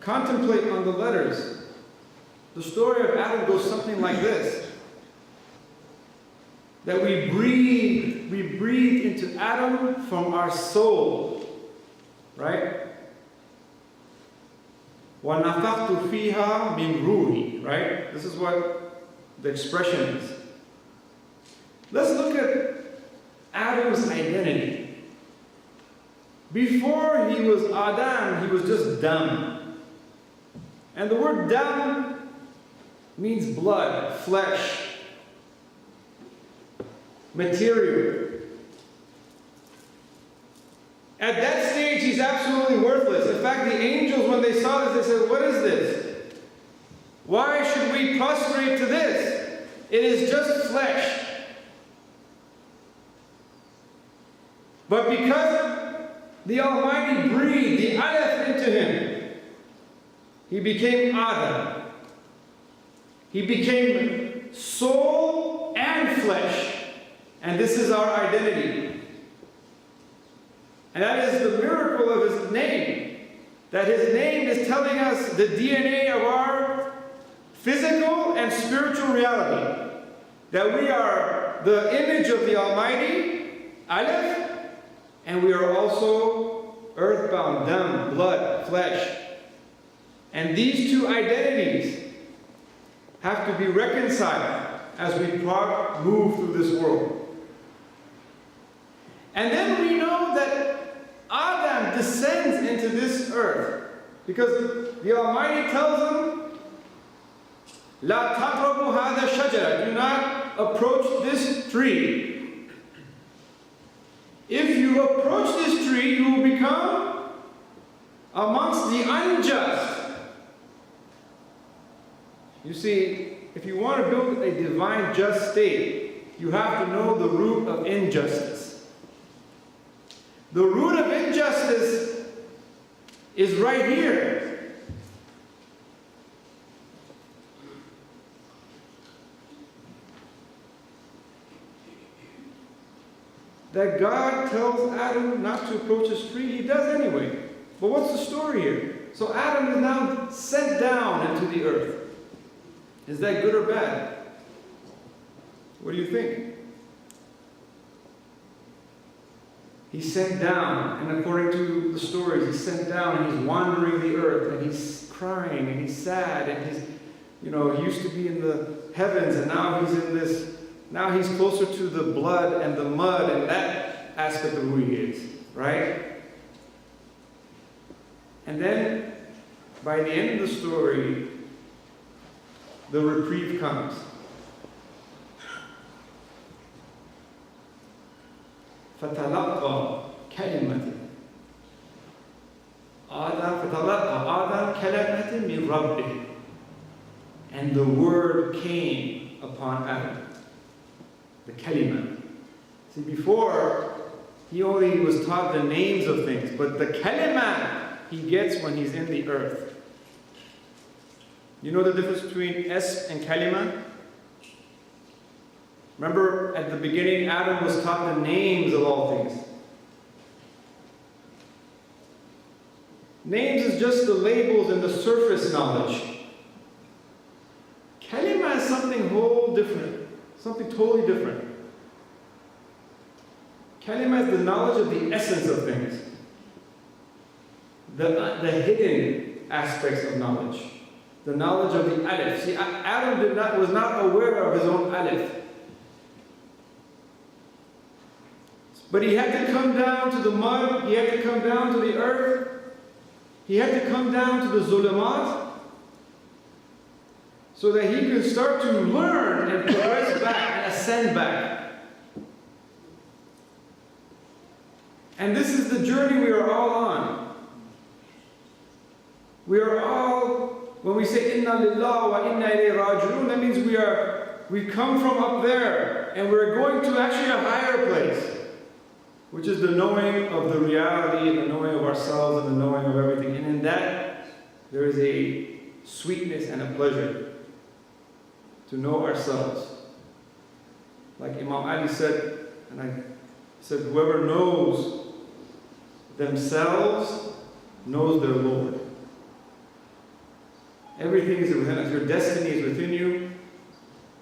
contemplate on the letters, the story of Adam goes something like this. That we breathe into Adam from our soul, right? وَنَفَخْتُ فِيهَا مِنْ رُوحِي, right? This is what the expression is. Let's look at Adam's identity. Before he was Adam, he was just dumb. And the word dumb means blood, flesh, material. At that stage, he's absolutely worthless. In fact, the angels, when they saw this, they said, "What is this? Why should we prostrate to this? It is just flesh." But because the Almighty breathed the Aleph into him, he became Adam. He became soul and flesh. And this is our identity. And that is the miracle of his name. That his name is telling us the DNA of our physical and spiritual reality. That we are the image of the Almighty, Aleph, and we are also earthbound, dam, blood, flesh. And these two identities have to be reconciled as we move through this world. And then we know that Adam descends into this earth because the Almighty tells him, "La taqrabu hadha shajara," do not approach this tree. If you approach this tree, you will become amongst the unjust. You see, if you want to build a divine just state, you have to know the root of injustice. The root of injustice is right here. That God tells Adam not to approach this tree, he does anyway. But what's the story here? So Adam is now sent down into the earth. Is that good or bad? What do you think? He's sent down, and according to the stories, he's sent down and he's wandering the earth and he's crying and he's sad and he's, he used to be in the heavens and now he's in this, now he's closer to the blood and the mud and that aspect of who he is, right? And then, by the end of the story, the reprieve comes. فَتَلَقَّى كَلِمَةٍ آدَمَ كَلِمَةٍ مِنْ رَبِّهِ. And the word came upon Adam. The kalima. See, before, he only was taught the names of things, but the kalima he gets when he's in the earth. You know the difference between es and kalima? Remember, at the beginning, Adam was taught the names of all things. Names is just the labels and the surface knowledge. Kalima is something whole different, something totally different. Kalima is the knowledge of the essence of things, the hidden aspects of knowledge, the knowledge of the Aleph. See, Adam was not aware of his own Aleph. But he had to come down to the mud, he had to come down to the earth, he had to come down to the zulumat, so that he could start to learn and progress back and ascend back. And this is the journey we are all on. We are all, when we say inna lillah wa inna ilayhi raji'un, that means we come from up there and we're going to actually a higher place, which is the knowing of the reality and the knowing of ourselves and the knowing of everything. And in that, there is a sweetness and a pleasure to know ourselves. Like Imam Ali said, and I said, whoever knows themselves knows their Lord. Everything is within us. Your destiny is within you.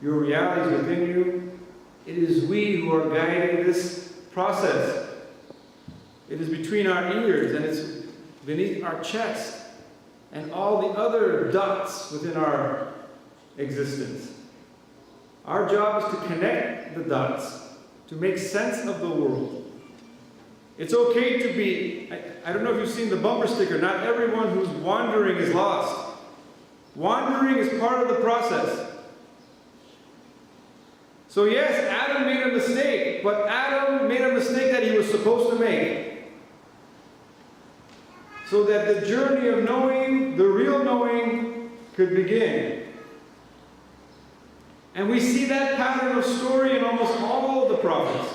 Your reality is within you. It is we who are guiding this process. It is between our ears and it's beneath our chest and all the other dots within our existence. Our job is to connect the dots, to make sense of the world. It's okay to be, I don't know if you've seen the bumper sticker, not everyone who's wandering is lost. Wandering is part of the process. So yes, Adam made a mistake, but Adam made a mistake that he was supposed to make. So that the journey of knowing, the real knowing, could begin. And we see that pattern of story in almost all of the prophets.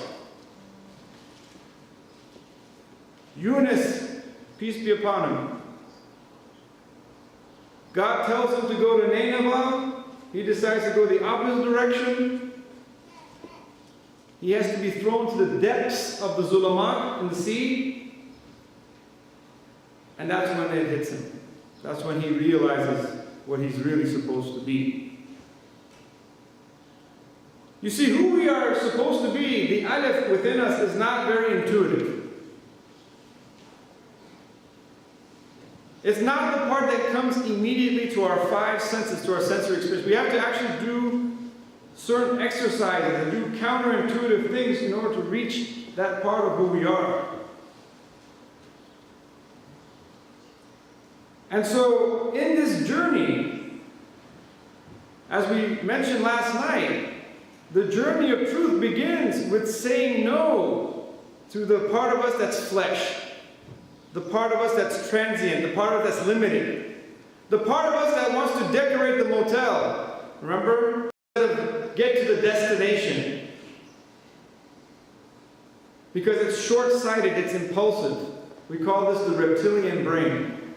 Yunus, peace be upon him. God tells him to go to Nineveh. He decides to go the opposite direction. He has to be thrown to the depths of the Zulamat in the sea. And that's when it hits him. That's when he realizes what he's really supposed to be. You see, who we are supposed to be, the Aleph within us is not very intuitive. It's not the part that comes immediately to our five senses, to our sensory experience. We have to actually do certain exercises and do counterintuitive things in order to reach that part of who we are. And so, in this journey, as we mentioned last night, the journey of truth begins with saying no to the part of us that's flesh. The part of us that's transient, the part of us that's limited. The part of us that wants to decorate the motel. Remember? Instead of get to the destination. Because it's short-sighted, it's impulsive. We call this the reptilian brain.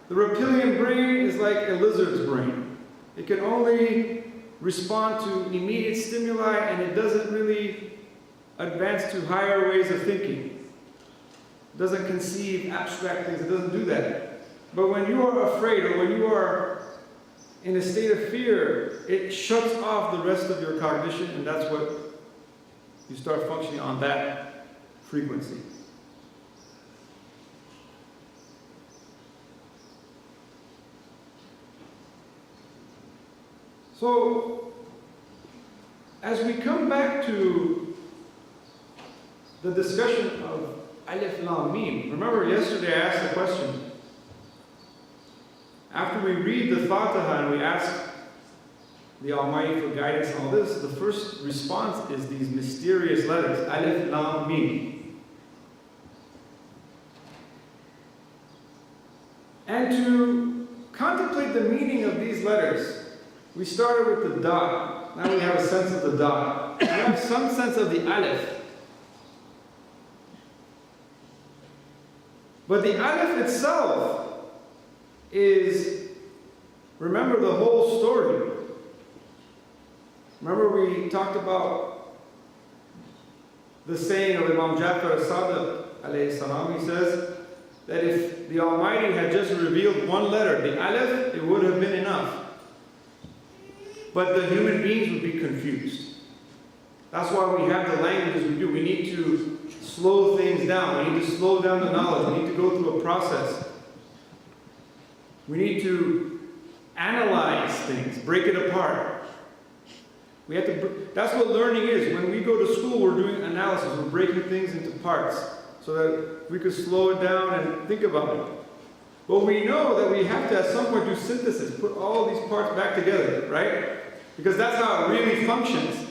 The reptilian brain is like a lizard's brain. It can only respond to immediate stimuli and it doesn't really advance to higher ways of thinking. Doesn't conceive abstract things, it doesn't do that. But when you are afraid or when you are in a state of fear, it shuts off the rest of your cognition, and that's what you start functioning on that frequency. So, as we come back to the discussion of Alif Lam Mim. Remember yesterday I asked the question. After we read the Fatiha and we ask the Almighty for guidance and all this, the first response is these mysterious letters, Alif Lam Mim. And to contemplate the meaning of these letters, we started with the dot. Now we have a sense of the dot. We have some sense of the Alif. But the Aleph itself is, remember the whole story. Remember we talked about the saying of Imam Ja'far as-Sadiq alayhi salam. He says that if the Almighty had just revealed one letter, the Aleph, it would have been enough. But the human beings would be confused. That's why we have the languages we do. We need to slow things down. We need to slow down the knowledge. We need to go through a process. We need to analyze things, break it apart. We have to. That's what learning is. When we go to school, we're doing analysis. We're breaking things into parts so that we could slow it down and think about it. But we know that we have to at some point do synthesis, put all these parts back together, right? Because that's how it really functions.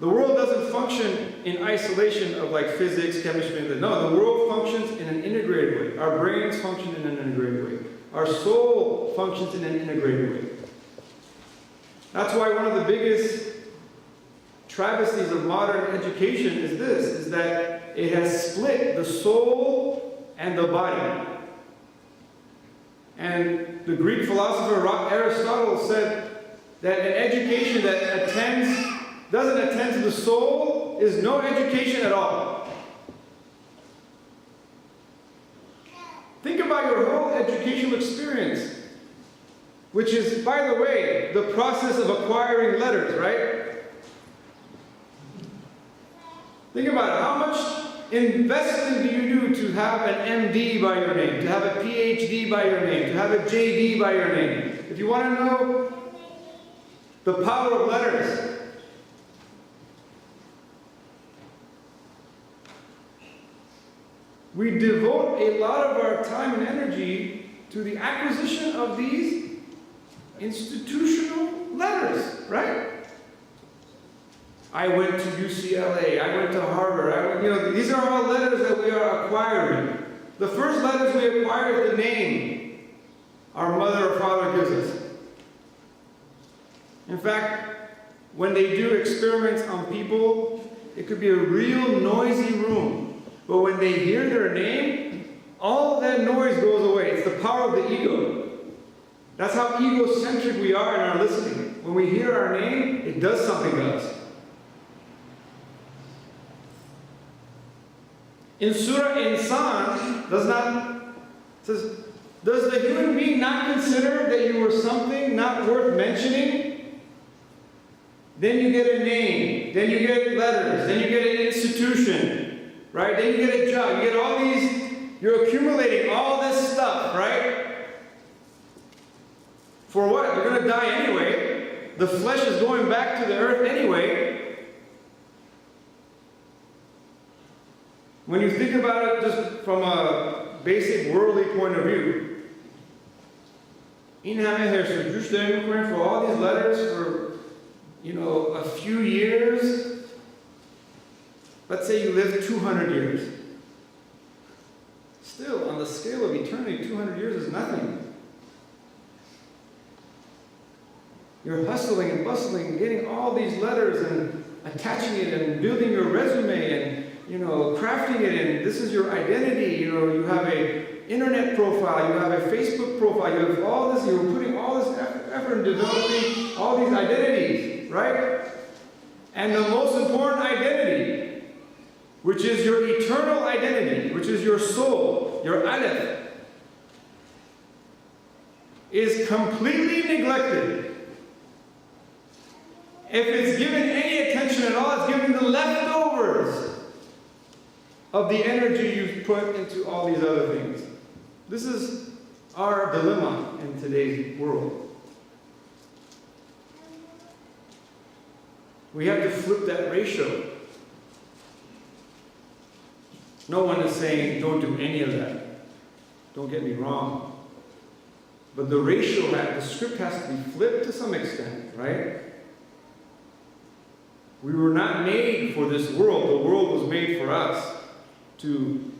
The world doesn't function in isolation of like physics, chemistry, and no, the world functions in an integrated way. Our brains function in an integrated way. Our soul functions in an integrated way. That's why one of the biggest travesties of modern education is this, is that it has split the soul and the body. And the Greek philosopher Aristotle said that an education that doesn't attend to the soul is no education at all. Think about your whole educational experience. which is, by the way, the process of acquiring letters, right? Think about it. How much investment do you do to have an MD by your name, to have a PhD by your name, to have a JD by your name? If you want to know the power of letters, we devote a lot of our time and energy to the acquisition of these institutional letters, right? I went to UCLA, I went to Harvard, these are all letters that we are acquiring. The first letters we acquire is the name our mother or father gives us. In fact, when they do experiments on people, it could be a real noisy room, but when they hear their name, all that noise goes away. It's the power of the ego. That's how egocentric we are in our listening. When we hear our name, it does something to us. In Surah Insan, says, does the human being not consider that you were something not worth mentioning? Then you get a name, then you get letters, then you get an institution, right? Then you get a job, you get all these, you're accumulating all this stuff, right? For what? You're going to die anyway. The flesh is going back to the earth anyway. When you think about it just from a basic worldly point of view, for all these letters for, a few years, let's say you live 200 years. Still, on the scale of eternity, 200 years is nothing. You're hustling and bustling and getting all these letters and attaching it and building your resume and crafting it, and this is your identity. You have a internet profile, you have a Facebook profile, you have all this, you're putting all this effort in developing all these identities, right? And the most important identity, which is your eternal identity, which is your soul, your aleph, is completely neglected. If it's given any attention at all, it's given the leftovers of the energy you've put into all these other things. This is our dilemma in today's world. We have to flip that ratio. No one is saying don't do any of that. Don't get me wrong. But the ratio, the script has to be flipped to some extent, right? We were not made for this world. The world was made for us. To,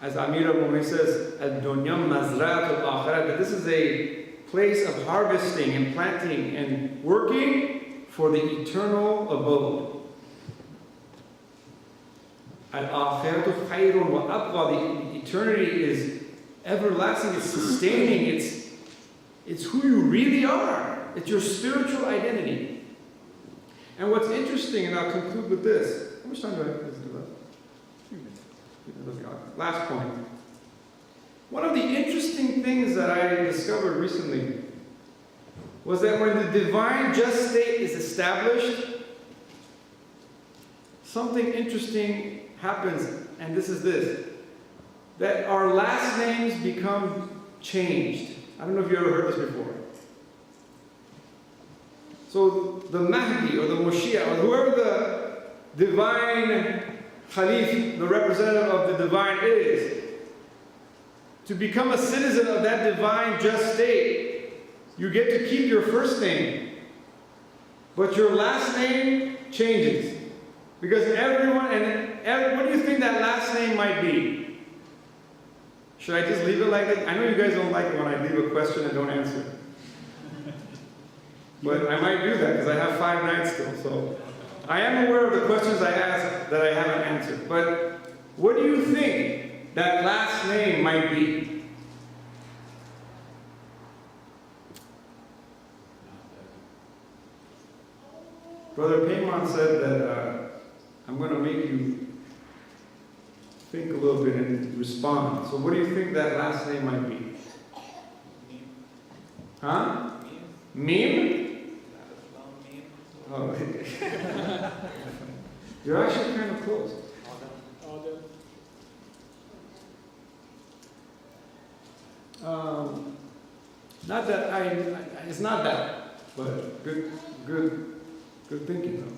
as Amir Al-Mu'min says, Ad-dunya mazrat al-akhirat, that this is a place of harvesting and planting and working for the eternal abode. Al-akhiratu khayrun wa abqa, the eternity is everlasting, it's sustaining, it's who you really are. It's your spiritual identity. And what's interesting, and I'll conclude with this. How much time do I have left? Last point. One of the interesting things that I discovered recently was that when the divine just state is established, something interesting happens, and this is this, that our last names become changed. I don't know if you ever heard this before. So the Mahdi or the Moshiach or whoever the divine Khalif, the representative of the divine is, to become a citizen of that divine just state, you get to keep your first name, but your last name changes. Because everyone, what do you think that last name might be? Should I just leave it like that? I know you guys don't like it when I leave a question and don't answer. But I might do that because I have 5 nights still, so. I am aware of the questions I asked that I haven't answered, but what do you think that last name might be? Brother Payman said that I'm going to make you think a little bit and respond. So what do you think that last name might be? Huh? Meme? Oh. You're actually kind of close. Not that it's not that, but good thinking though.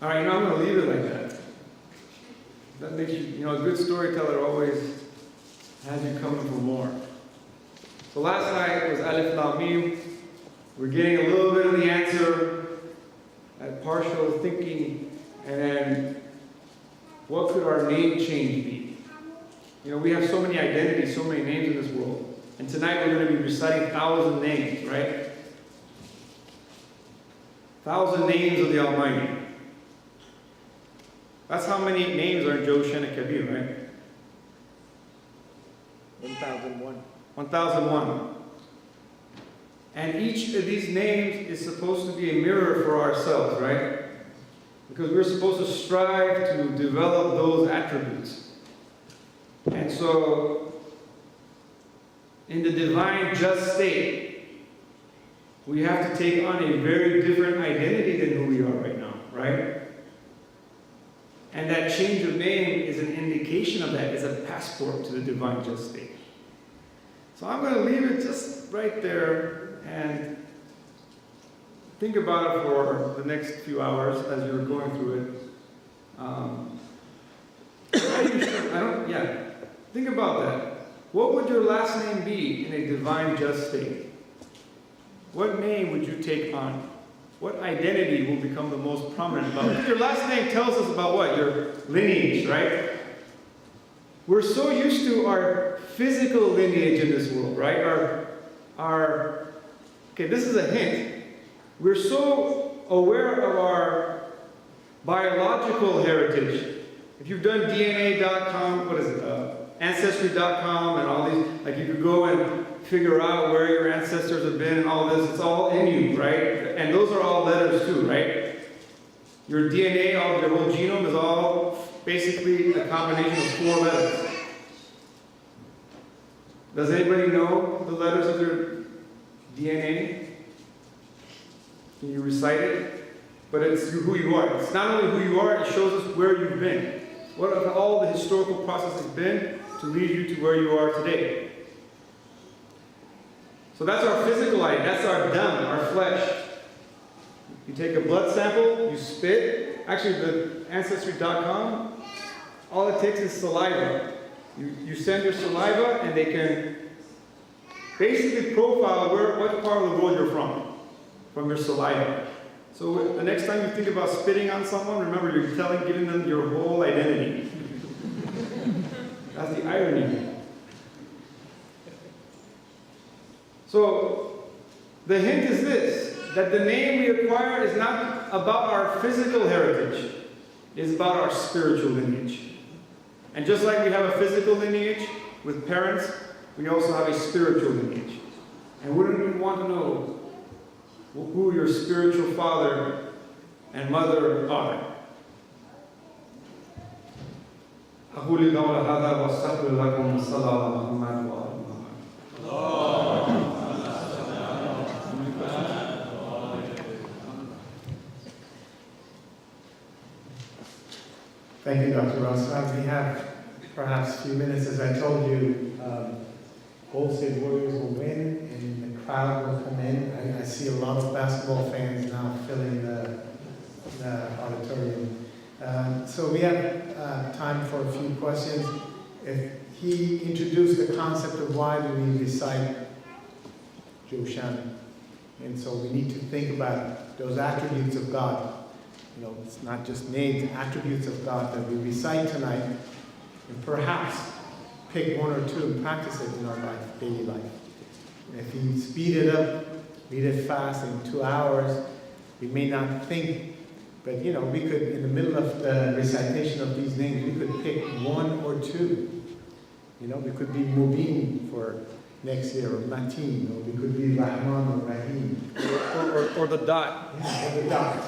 All right, I'm going to leave it like that. That makes you, a good storyteller always has you coming for more. So last night was Alif Lam Mim. We're getting a little bit of the answer, that partial thinking, and then what could our name change be? We have so many identities, so many names in this world. And tonight we're going to be reciting 1,000 names, right? 1,000 names of the Almighty. That's how many names are in Joe Shena Kabir, right? 1001. 1001. And each of these names is supposed to be a mirror for ourselves, right? Because we're supposed to strive to develop those attributes. And so, in the divine just state, we have to take on a very different identity than who we are right now, right? And that change of name is an indication of that, is a passport to the divine just state. So I'm going to leave it just right there and think about it for the next few hours as you're going through it. Think about that. What would your last name be in a divine just state? What name would you take on? What identity will become the most prominent about? Because your last name tells us about what? Your lineage, right? We're so used to our physical lineage in this world, right? Okay, this is a hint. We're so aware of our biological heritage. If you've done DNA.com, Ancestry.com and all these, like you could go and figure out where your ancestors have been and all this, it's all in you, right? And those are all letters too, right? Your DNA, all your whole genome is all basically a combination of 4 letters. Does anybody know the letters of their DNA? Can you recite it? But it's who you are. It's not only who you are, it shows us where you've been. What have all the historical processes been to lead you to where you are today? So that's our physical life. That's our dam, our flesh. You take a blood sample, you spit. Actually, the Ancestry.com, all it takes is saliva. You send your saliva, and they can basically profile what part of the world you're from your saliva. So the next time you think about spitting on someone, remember you're giving them your whole identity. That's the irony. So the hint is this, that the name we acquire is not about our physical heritage. It's about our spiritual lineage. And just like we have a physical lineage with parents, we also have a spiritual lineage. And wouldn't you want to know who your spiritual father and mother are? أقول قول هذا وأستغفر لكم الصلاة على محمد وآل Thank you, Dr. Razfar. We have perhaps a few minutes. As I told you, Gold State Warriors will win and the crowd will come in. I see a lot of basketball fans now filling the auditorium. So we have time for a few questions. If he introduced the concept of why do we recite Joshan. And so we need to think about those attributes of God. It's not just names, attributes of God that we recite tonight, and perhaps pick 1 or 2 and practice it in our life, daily life. And if you speed it up, read it fast in 2 hours, we may not think, but we could, in the middle of the recitation of these names, we could pick 1 or 2. We could be Mubin for next year, or Mateen, or we could be Rahman or Rahim. Or the dot. Yeah, or the dot.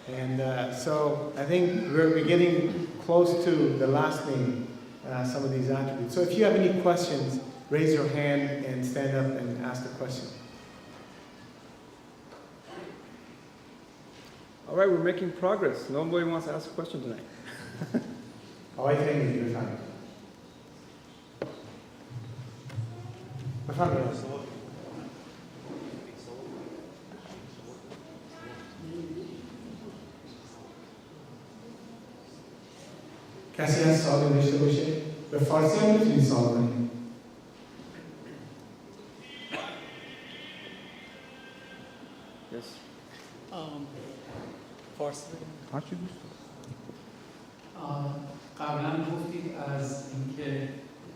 And so I think we're getting close to the last name, some of these attributes. So if you have any questions, raise your hand and stand up and ask the question. All right, we're making progress. Nobody wants to ask a question tonight. Ahora tienen your time. کسی از سوال داشته باشه به فارسی هم میتونی سوال کنی. Yes. فارسی بگم. قبلا گفتید از اینکه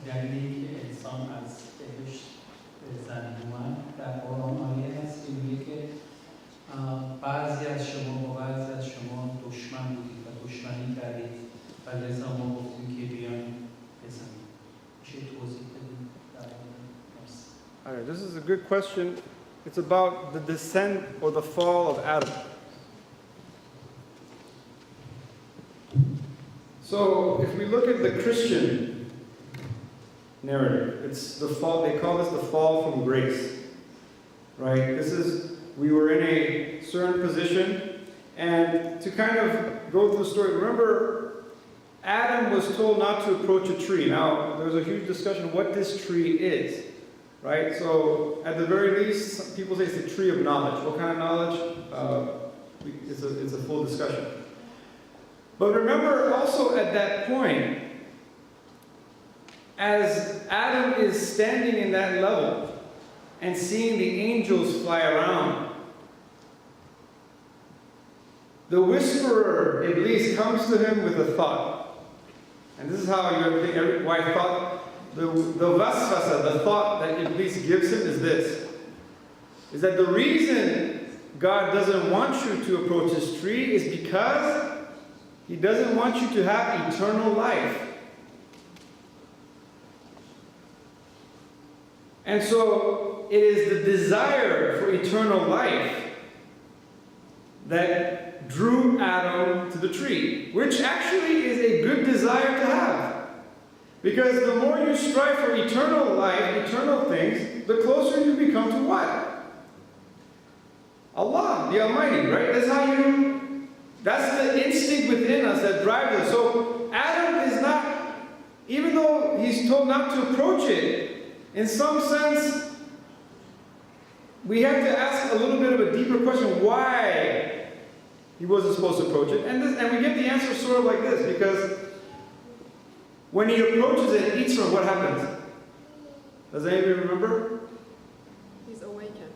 دلیلی که انسان از بهشت به زمین اومد در قرآن آیه هست که میگه که بعضی از شما با بعضی از شما دشمن بودید و دشمنی کردید و لذا ما گفتیم که بیاین به زمین. میشه توضیح بدید در All right, this is a good question. It's about the descent or the fall of Adam. So, if we look at the Christian narrative, it's the fall, they call this the fall from grace. Right? We were in a certain position, and to kind of go through the story, remember, Adam was told not to approach a tree. Now, there's a huge discussion of what this tree is. Right? So, at the very least, some people say it's the tree of knowledge. What kind of knowledge? It's a full discussion. But remember also at that point, as Adam is standing in that level and seeing the angels fly around, the whisperer, Iblis, comes to him with a thought. And this is how you think why thought. The vasvasa, the thought that Iblis gives him is this. Is that the reason God doesn't want you to approach this tree is because He doesn't want you to have eternal life. And so it is the desire for eternal life that drew Adam to the tree, which actually is a good desire to have. Because the more you strive for eternal life, eternal things, the closer you become to what? Allah, the Almighty, right? That's the instinct within us that drives us. So Adam is not, even though he's told not to approach it, in some sense, we have to ask a little bit of a deeper question, why he wasn't supposed to approach it. And we get the answer sort of like this, because when he approaches it and eats from it, what happens? Does anybody remember? He's awakened.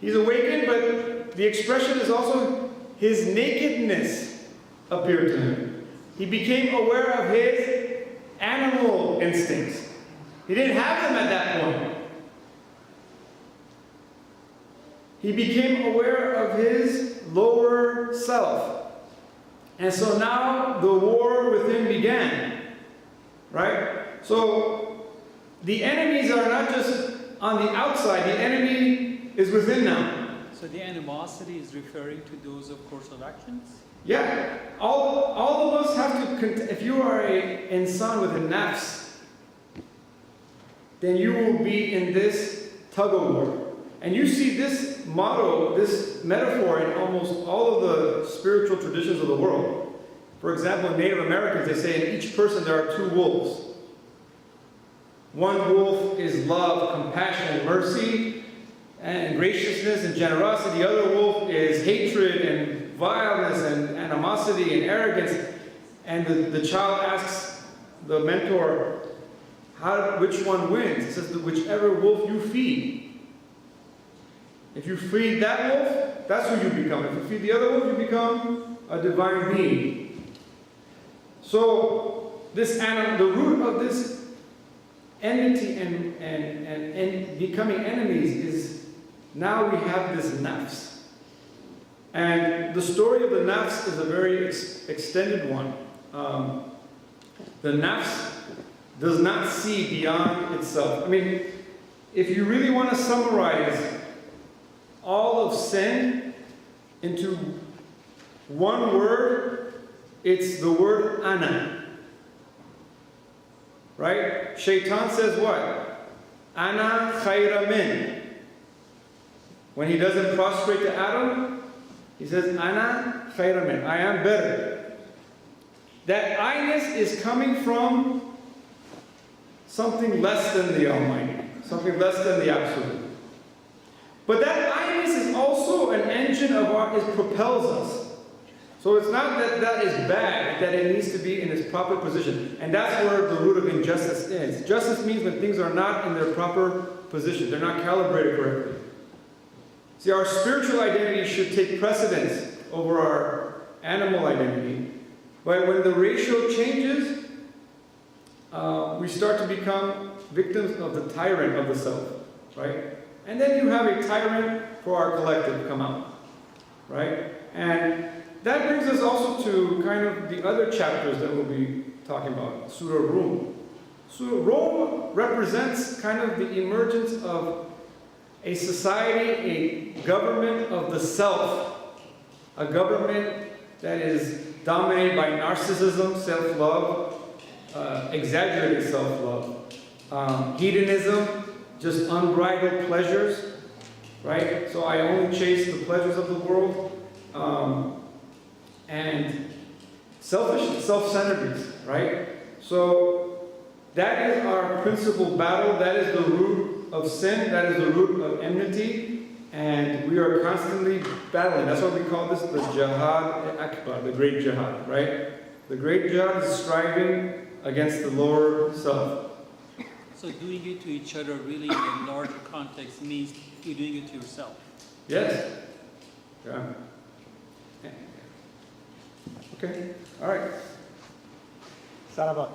He's awakened, but the expression is also his nakedness appeared to him. He became aware of his animal instincts. He didn't have them at that point. He became aware of his lower self. And so now the war with him began. Right? So the enemies are not just on the outside, the enemy is within now. So the animosity is referring to those of course of actions? Yeah. All of us have to, if you are a insan with a nafs, then you will be in this tug of war. And you see this motto, this metaphor in almost all of the spiritual traditions of the world. For example, in Native Americans, they say in each person there are two wolves. One wolf is love, compassion, mercy, and graciousness and generosity. The other wolf is hatred and vileness and animosity and arrogance. And the child asks the mentor, which one wins? He says, whichever wolf you feed. If you feed that wolf, that's who you become. If you feed the other wolf, you become a divine being. So the root of this enmity and becoming enemies is now we have this nafs. And the story of the nafs is a very extended one. The nafs does not see beyond itself. I mean, if you really want to summarize all of sin into one word, it's the word ana. Right? Shaitan says what? Ana khayra min. When he doesn't prostrate to Adam, he says, Ana khayra min. I am better. That I-ness is coming from something less than the Almighty, something less than the Absolute. But that I-ness is also an engine of our, it propels us. So it's not that that is bad, that it needs to be in its proper position. And that's where the root of injustice is. Justice means when things are not in their proper position, they're not calibrated correctly. See, our spiritual identity should take precedence over our animal identity. But when the ratio changes, we start to become victims of the tyrant of the self, right? And then you have a tyrant for our collective come out, right? And that brings us also to kind of the other chapters that we'll be talking about, Surah Rum. Surah Rum represents kind of the emergence of a society, a government of the self, a government that is dominated by narcissism, self-love, exaggerated self-love, hedonism, just unbridled pleasures, right? So I only chase the pleasures of the world, and selfish, self-centeredness, right? So that is our principal battle. That is the root of sin. That is the root of enmity. And we are constantly battling. That's why we call this the Jihad Akbar, the great jihad, right? The great jihad is striving against the lower self. So doing it to each other really in a larger context means you're doing it to yourself. Yes. Yeah. Okay. All right. Sarabak.